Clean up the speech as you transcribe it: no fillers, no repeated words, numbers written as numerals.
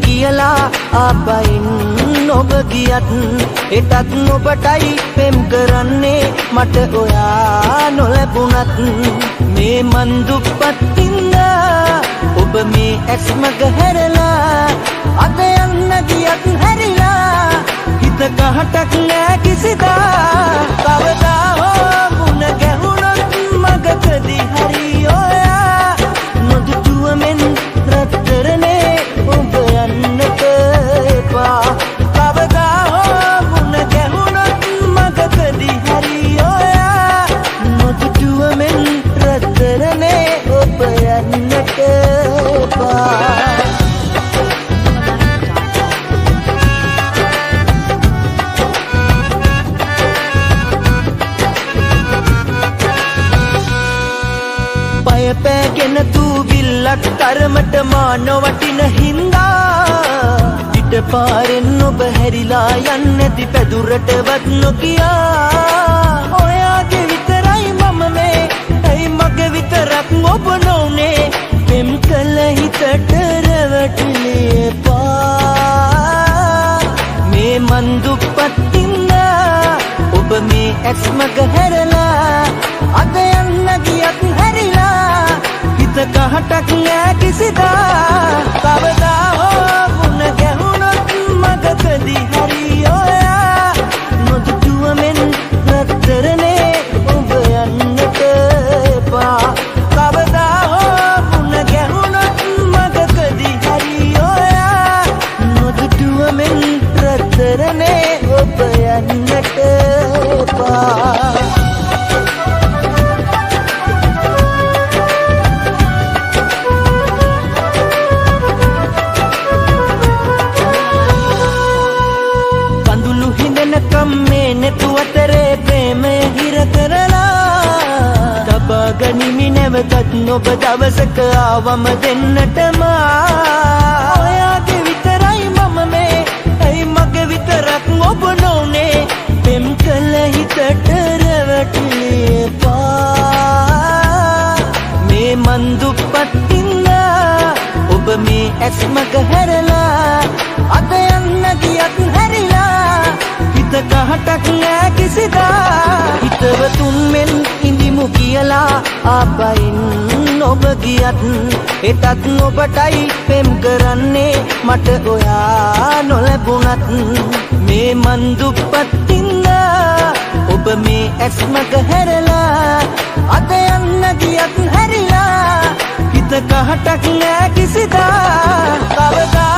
කියලා ආපයින් ඔබ ගියත් එටත් ඔබටයි පෙම් කරන්නේ මට ඔයා නොලැබුණත් මේ මන් දුප්පත්ින්ද ඔබ මේ ඇස් මග හැරලා අද යන්න ගියත් හැරිලා හිත කහටක් නෑ කිසිදා කවදා හෝ මුණ ගැහුණොත් මගකදී හරි ඔයා නොදුටුවමෙන් රත්තරනේ ඔබ යන්නට එපා කවදා හෝ මුණ ගැහුණොත් මගකදී හරි ඔයා නොදුටුවමෙන් රත්තරනේ ඔබ යන්නට එපා පෑගෙන දූවිල්ලක් තරමට මාන වටින හින්දා පිට පාරෙන් ඔබ හැරිලා යන්නේති පැදුරටවත් නොකියා ඔයාගේ විතරයි මම මේ ඇයි මගේ විතරක් ඔබ නොනේ පෙම් කළ හිතට රැවටිලේ එපා මේ මන් දුප්පත්ින්ද ඔබ මේ ඇස් මග හැරලා අද යන්න ගියත් හැරිලා හිත කහටක් නෑ කිසිදා කවදා හෝ මුණ ගැහුණොත් මගකදී හරි ඔයා නොදුටුවමෙන් රත්තරනේ ඔබ යන්නට එපා කවදා හෝ මුණ ගැහුණොත් මගකදී හරි ඔයා නොදුටුවමෙන් රත්තරනේ ඔබ යන්නට එපා නෙතුවතරේ ප්‍රේමය හිර කරලා තබා ගනිමි නැවතත් නොබ දවසක ආවම දෙන්නටම ඔයාගේ විතරයි මම මේ ඇයි මගේ විතරක් ඔබ නොනේ පෙම් කළ හිතට රැවටිලේ එපා මේ මන් දුප්පත්ින්ද ඔබ මේ ඇස් මග හැරලා අද යන්න ගියත් හැරිලා කහටක් නෑ කිසිදා හිතවතුන් මෙන් ඉඳිමු කියලා ආපයින් ඔබ ගියත් එටත් ඔබටයි පෙම් කරන්නේ මට ඔයා නොලැබුණත් මේ මන් දුප්පත්ින්ද ඔබ මේ ඇස් මග හැරලා අද යන්න ගියත් හැරිලා හිත කහටක් නෑ කිසිදා කවදා